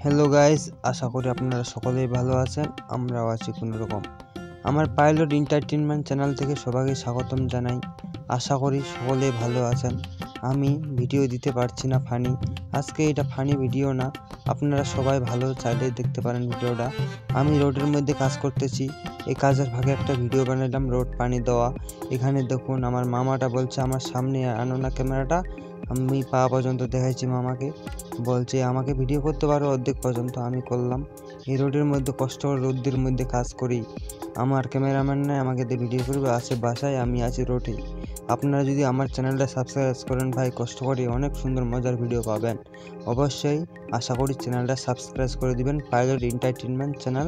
Hello guys, আশা করি আপনারা সকলেই ভালো আছেন। আমরাও আছি কোনো রকম। আমার পাইলট এন্টারটেইনমেন্ট চ্যানেল থেকে সবাইকে স্বাগতম জানাই। আশা করি সকলেই ভালো আছেন। আমি ভিডিও দিতে পারছি না ফানি, আজকে এটা ফানি ভিডিও না, আপনারা সবাই ভালো চাইলে দেখতে পারেন ভিডিওটা। আমি রোডের মধ্যে কাজ করতেছি, এই কাজের ভাগে একটা ভিডিও বানালাম রোড পানি দেওয়া। এখানে দেখুন আমার মামাটা বলছে আমার সামনে আনো না ক্যামেরাটা। আমি পা পর্যন্ত দেখাইছি মামাকে, বলছে আমাকে ভিডিও করতে পারো অর্ধেক পর্যন্ত, আমি করলাম। এই রোডের মধ্যে কষ্ট করে রোদের মধ্যে কাজ করি, আমার ক্যামেরাম্যান নাই আমাকে দিয়ে ভিডিও করবে, আছে বাসায়, আমি আছি রোডে। আপনারা যদি আমার চ্যানেলটা সাবস্ক্রাইব করেন ভাই, কষ্ট করে অনেক সুন্দর মজার ভিডিও পাবেন। অবশ্যই আশা করি চ্যানেলটা সাবস্ক্রাইব করে দিবেন, পাইলট এন্টারটেইনমেন্ট চ্যানেল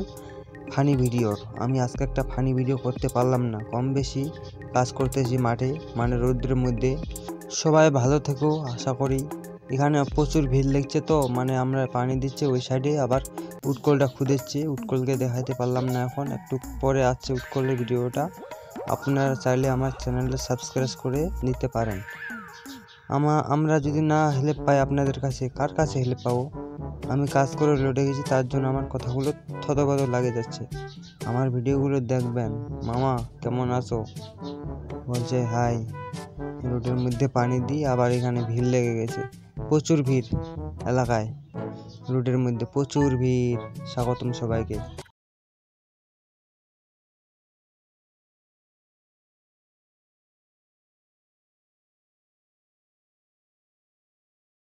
ফানি ভিডিওর। আমি আজকে একটা ফানি ভিডিও করতে পারলাম না, কম বেশি কাজ করতেছি মাঠে, মানে রোদের মধ্যে। সবাই ভালো থেকো আশা করি। এখানে প্রচুর ভিড় লাগছে, তো মানে আমরা পানি দিচ্ছে ওই সাইডে, আবার উটকলটা খুঁজেছি, উটকলকে দেখাতে পারলাম না, এখন একটু পরে আসছে উটকলের ভিডিওটা। আপনারা চাইলে আমার চ্যানেলটা সাবস্ক্রাইব করে নিতে পারেন। আমরা যদি না হেল্প পাই আপনাদের কাছে, কার কাছে হেল্প পাবো? আমি কাজ করে লড়ে গেছি, তার জন্য আমার কথাগুলো থতগত লাগে যাচ্ছে। আমার ভিডিওগুলো দেখবেন। মামা কেমন আছো? বলছে হাই। রোডের মধ্যে পানি দিই, আবার এখানে ভিড় লেগে গেছে, প্রচুর ভিড় এলাকায়, রোডের মধ্যে প্রচুর ভিড়। স্বাগতম সবাইকে।